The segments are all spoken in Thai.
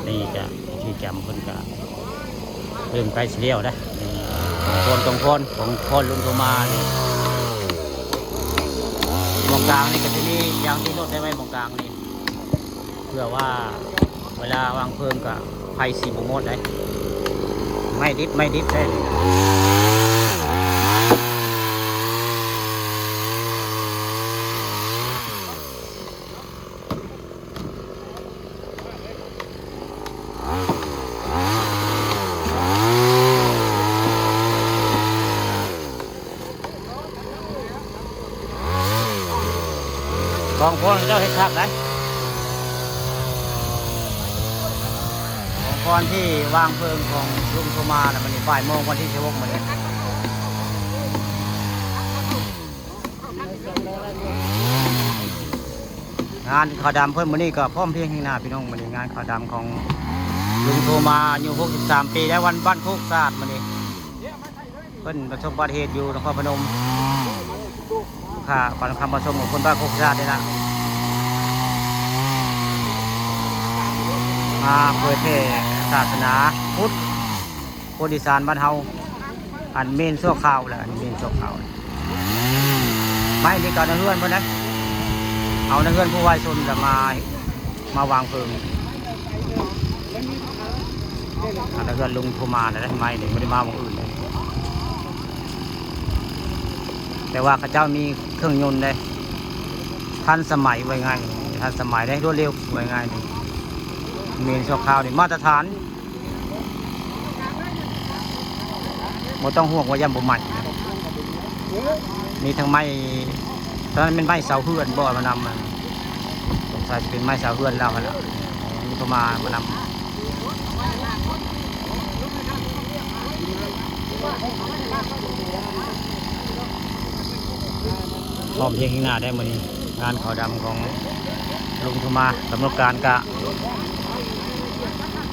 นี่จะที่จำเพิ่นก็เริ่มใกล้เลี้ยวนะนี่ตรงของคนลุงโทมานี่มองกลางนี่ก็จะมียางที่รถได้ไหมมองกลางนี่เพื่อว่าเวลาวางเพลิงกับไฟสีบงดได้ไม่ดิบได้กองพลเจ้าเห็ดทักได้กองพลที่วางเพลิงของลุงโทมานะมันบ่ายโมงวันที่16มันงานขาวดำเพิ่มมันนี่ก็พร้อมเพียงข้างหน้าพี่น้องมันงานขาวดำของลุงโทมาอายุ63 ปีแล้ววันบ้านโคกศาสตร์มันนี่เพิ่นประสบอุบัติเหตุอยู่นครพนมค่ะก่อนคำประชมของคนบ้านโคกศาสตร์นี่ละมาเผยแพร่ศาสนาพุทธโพธิสารบ้านเฮาอันเมนชั่วคราวแหละอันเมนชั่วคราวไม่มีการเฮือนเพื่อนนะเอาเฮือนผู้วายชนจะมาวางเพลิงอันเฮือนลุงโทมาได้ไม่เนี่ยไม่ได้มาของอื่นเลยแต่ว่าข้าเจ้ามีเครื่องยนต์ได้ทันสมัยไว้ง่ายทันสมัยได้รวดเร็วไว้ง่ายนี่เมนชั่วคราวนี่มาตรฐานไม่ต้องห่วงว่าย่ำบ่ใหม่มีทั้งไม้ตอนนั้นเป็นไม้เสาเฮือนบ่มานำมันสงสัยจะเป็นไม้เสาเฮือนแล้วนะมีประมาณมานำพร้อมเพียงข้างหน้าได้มื้อนี้งานขาวดำของลุงโทมากำหนดการกะ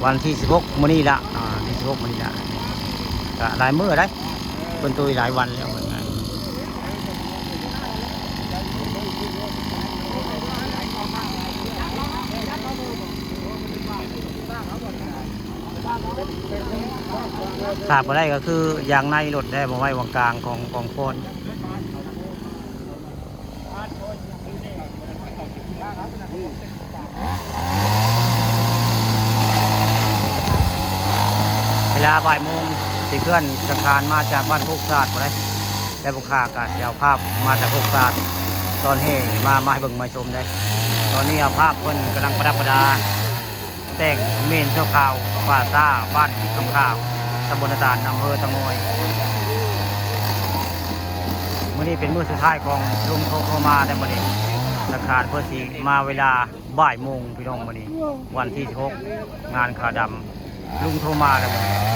วันที่16มื้อนี้ละที่16มื้อนี้ละก็หลายมื้อได้เป็นตัวหลายวันแล้วเหมือนกันขาดไปได้ก็คือยางในรถได้มาไว้วางกลางของกองโคนเวลาบ่ายโมงสิเพื่อนสังคารมาจากบ้านโคกศาสตร์มาได้แต่บุคคาก็เดี๋ยวภาพมาจากโคกศาสตร์ตอนให้มาให้เบิ่งมาชมได้ตอนนี้เอาภาพเพื่อนกำลังประดับประดาแต่งเมนเจ้าข่าวป่าซ่าบ้านคำข่าวตำบลตาลอำเภอตะงอยมื้อนี้เป็นมื้อสุดท้ายของลุงโทมาได้มื้อนี้สังคารเพื่อสิมาเวลาบ่ายโมงพี่น้องมื้อนี้วันที่16งานขาวดำลุงโทมาแล้ว